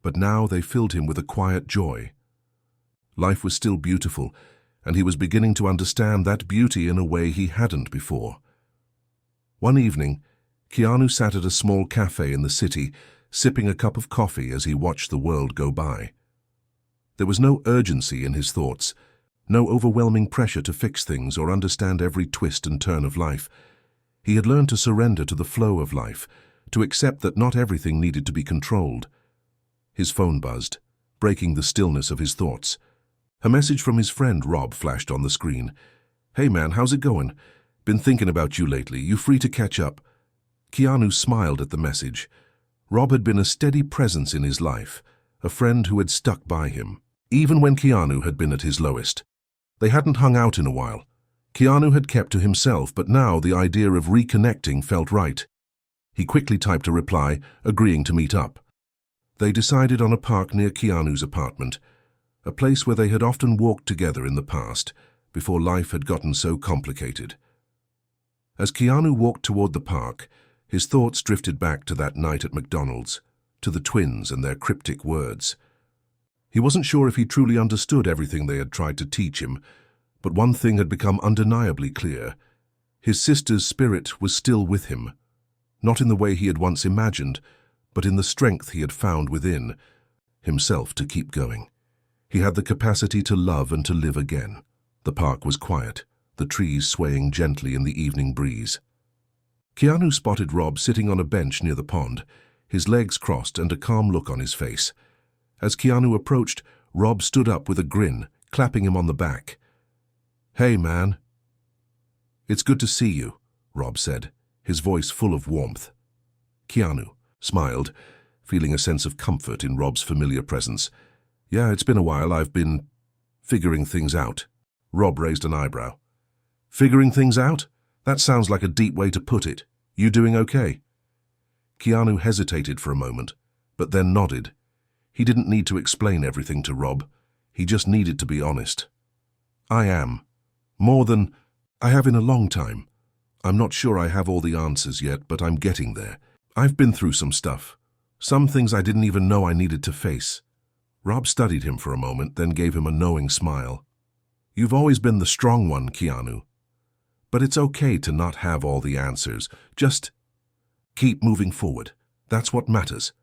Speaker 1: but now they filled him with a quiet joy. Life was still beautiful, and he was beginning to understand that beauty in a way he hadn't before. One evening, Keanu sat at a small cafe in the city, sipping a cup of coffee as he watched the world go by. There was no urgency in his thoughts, no overwhelming pressure to fix things or understand every twist and turn of life. He had learned to surrender to the flow of life, to accept that not everything needed to be controlled. His phone buzzed, breaking the stillness of his thoughts. A message from his friend Rob flashed on the screen. "Hey man, how's it going? Been thinking about you lately. You free to catch up? Keanu smiled at the message. Rob had been a steady presence in his life, a friend who had stuck by him, even when Keanu had been at his lowest. They hadn't hung out in a while. Keanu had kept to himself, but now the idea of reconnecting felt right. He quickly typed a reply, agreeing to meet up. They decided on a park near Keanu's apartment, a place where they had often walked together in the past, before life had gotten so complicated. As Keanu walked toward the park, his thoughts drifted back to that night at McDonald's, to the twins and their cryptic words. He wasn't sure if he truly understood everything they had tried to teach him, but one thing had become undeniably clear. His sister's spirit was still with him, not in the way he had once imagined, but in the strength he had found within himself to keep going. He had the capacity to love and to live again. The park was quiet, the trees swaying gently in the evening breeze. Keanu spotted Rob sitting on a bench near the pond, his legs crossed and a calm look on his face. As Keanu approached, Rob stood up with a grin, clapping him on the back. "Hey, man." "It's good to see you," Rob said, his voice full of warmth. Keanu smiled, feeling a sense of comfort in Rob's familiar presence. "Yeah, it's been a while. I've been figuring things out." Rob raised an eyebrow. "Figuring things out? That sounds like a deep way to put it. You doing okay?" Keanu hesitated for a moment, but then nodded. He didn't need to explain everything to Rob. He just needed to be honest. "I am. More than I have in a long time. I'm not sure I have all the answers yet, but I'm getting there. I've been through some stuff. Some things I didn't even know I needed to face." Rob studied him for a moment, then gave him a knowing smile. "You've always been the strong one, Keanu. But it's okay to not have all the answers. Just keep moving forward. That's what matters."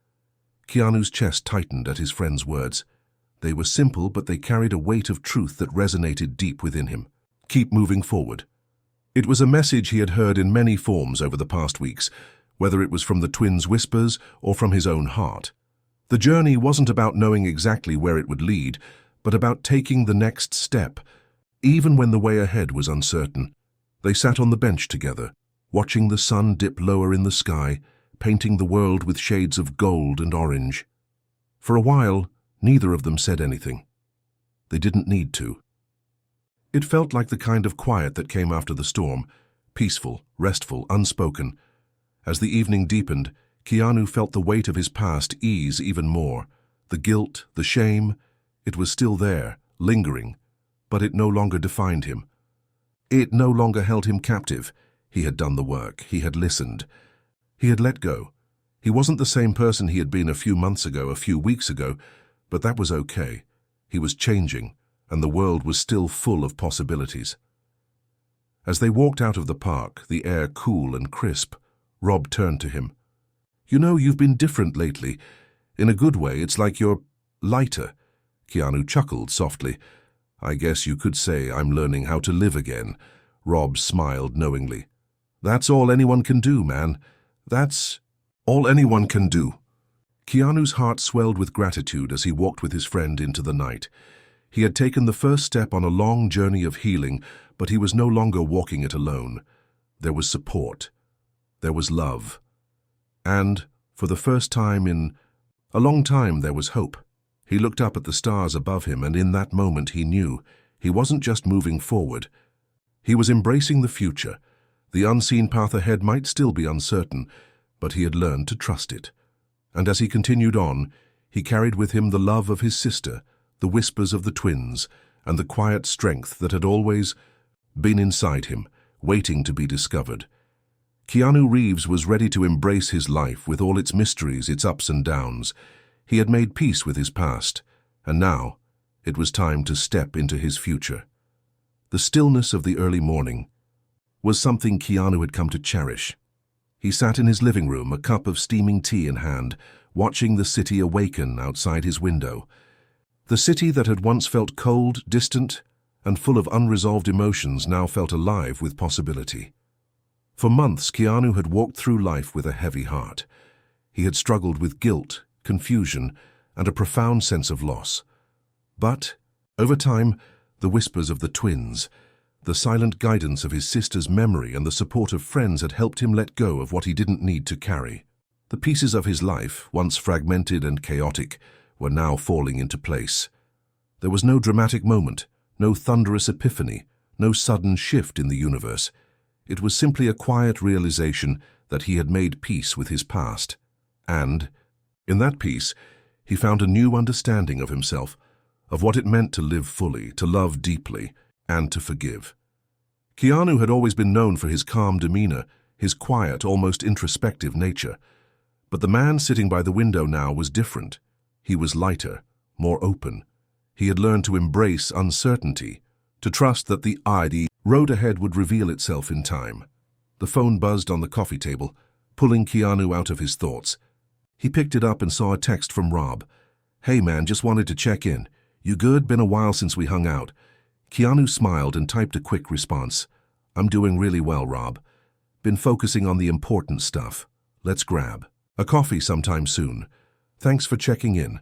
Speaker 1: Keanu's chest tightened at his friend's words. They were simple, but they carried a weight of truth that resonated deep within him. Keep moving forward. It was a message he had heard in many forms over the past weeks, whether it was from the twins' whispers or from his own heart. The journey wasn't about knowing exactly where it would lead, but about taking the next step, even when the way ahead was uncertain. They sat on the bench together, watching the sun dip lower in the sky, painting the world with shades of gold and orange. For a while, neither of them said anything. They didn't need to. It felt like the kind of quiet that came after the storm, peaceful, restful, unspoken. As the evening deepened, Keanu felt the weight of his past ease even more. The guilt, the shame, it was still there, lingering, but it no longer defined him. It no longer held him captive. He had done the work. He had listened. He had let go. He wasn't the same person he had been a few months ago, a few weeks ago, but that was okay. He was changing, and the world was still full of possibilities. As they walked out of the park, the air cool and crisp, Rob turned to him. "You know, you've been different lately. In a good way, it's like you're lighter." Keanu chuckled softly. "I guess you could say I'm learning how to live again." Rob smiled knowingly. "That's all anyone can do, man. That's all anyone can do." Keanu's heart swelled with gratitude as he walked with his friend into the night. He had taken the first step on a long journey of healing, but he was no longer walking it alone. There was support. There was love. And, for the first time in a long time, there was hope. He looked up at the stars above him, and in that moment he knew he wasn't just moving forward. He was embracing the future. The unseen path ahead might still be uncertain, but he had learned to trust it. And as he continued on, he carried with him the love of his sister, the whispers of the twins, and the quiet strength that had always been inside him, waiting to be discovered. Keanu Reeves was ready to embrace his life with all its mysteries, its ups and downs. He had made peace with his past, and now it was time to step into his future. The stillness of the early morning was something Keanu had come to cherish. He sat in his living room, a cup of steaming tea in hand, watching the city awaken outside his window. The city that had once felt cold, distant, and full of unresolved emotions now felt alive with possibility. For months, Keanu had walked through life with a heavy heart. He had struggled with guilt, confusion, and a profound sense of loss. But, over time, the whispers of the twins, The silent guidance of his sister's memory and the support of friends had helped him let go of what he didn't need to carry. The pieces of his life, once fragmented and chaotic, were now falling into place. There was no dramatic moment, no thunderous epiphany, no sudden shift in the universe. It was simply a quiet realization that he had made peace with his past. And, in that peace, he found a new understanding of himself, of what it meant to live fully, to love deeply, and to forgive. Keanu had always been known for his calm demeanor, his quiet, almost introspective nature. But the man sitting by the window now was different. He was lighter, more open. He had learned to embrace uncertainty, to trust that the road ahead would reveal itself in time. The phone buzzed on the coffee table, pulling Keanu out of his thoughts. He picked it up and saw a text from Rob. "Hey man, just wanted to check in. You good? Been a while since we hung out." Keanu smiled and typed a quick response. "I'm doing really well, Rob. Been focusing on the important stuff. Let's grab a coffee sometime soon. Thanks for checking in."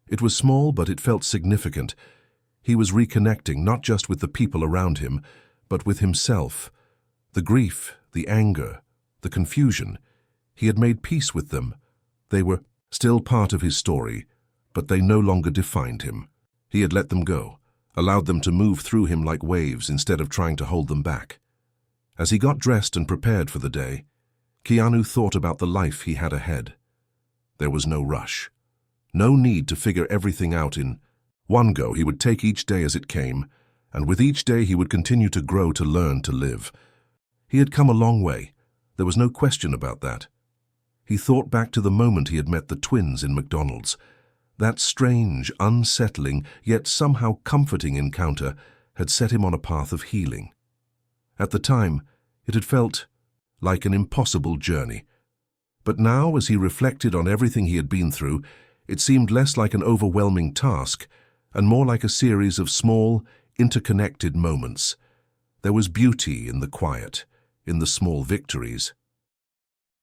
Speaker 1: It was small, but it felt significant. He was reconnecting not just with the people around him, but with himself. The grief, the anger, the confusion. He had made peace with them. They were still part of his story, but they no longer defined him. He had let them go, allowed them to move through him like waves instead of trying to hold them back. As he got dressed and prepared for the day, Keanu thought about the life he had ahead. There was no rush. No need to figure everything out in one go. He would take each day as it came, and with each day he would continue to grow, to learn, to live. He had come a long way. There was no question about that. He thought back to the moment he had met the twins in McDonald's. That strange, unsettling, yet somehow comforting encounter had set him on a path of healing. At the time, it had felt like an impossible journey. But now, as he reflected on everything he had been through, it seemed less like an overwhelming task and more like a series of small, interconnected moments. There was beauty in the quiet, in the small victories.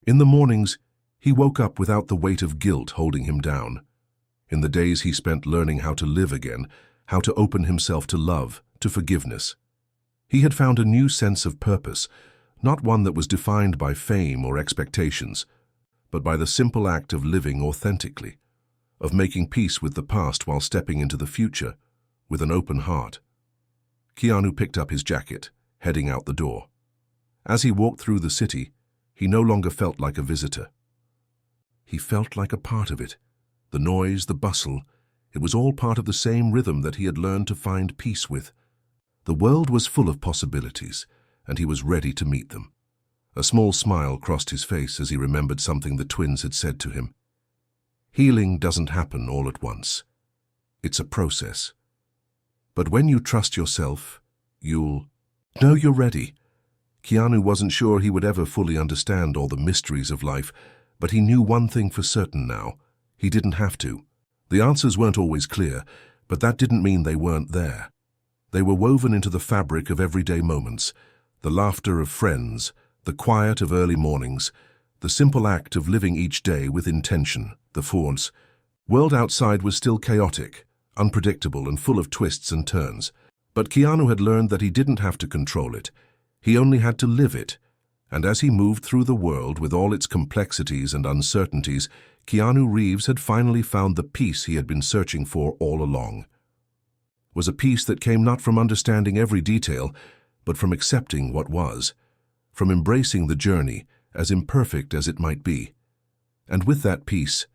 Speaker 1: In the mornings, he woke up without the weight of guilt holding him down. In the days he spent learning how to live again, how to open himself to love, to forgiveness. He had found a new sense of purpose, not one that was defined by fame or expectations, but by the simple act of living authentically, of making peace with the past while stepping into the future with an open heart. Keanu picked up his jacket, heading out the door. As he walked through the city, he no longer felt like a visitor. He felt like a part of it. The noise, the bustle, it was all part of the same rhythm that he had learned to find peace with. The world was full of possibilities, and he was ready to meet them. A small smile crossed his face as he remembered something the twins had said to him. Healing doesn't happen all at once. It's a process. But when you trust yourself, you'll know you're ready. Keanu wasn't sure he would ever fully understand all the mysteries of life, but he knew one thing for certain now. He didn't have to. The answers weren't always clear, but that didn't mean they weren't there. They were woven into the fabric of everyday moments, the laughter of friends, the quiet of early mornings, the simple act of living each day with intention. The world outside was still chaotic, unpredictable, and full of twists and turns. But Keanu had learned that he didn't have to control it. He only had to live it. And as he moved through the world with all its complexities and uncertainties, Keanu Reeves had finally found the peace he had been searching for all along. It was a peace that came not from understanding every detail, but from accepting what was, from embracing the journey, as imperfect as it might be. And with that peace,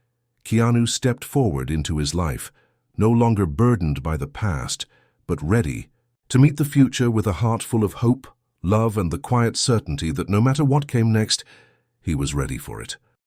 Speaker 1: Keanu stepped forward into his life, no longer burdened by the past, but ready to meet the future with a heart full of hope, love, and the quiet certainty that no matter what came next, he was ready for it.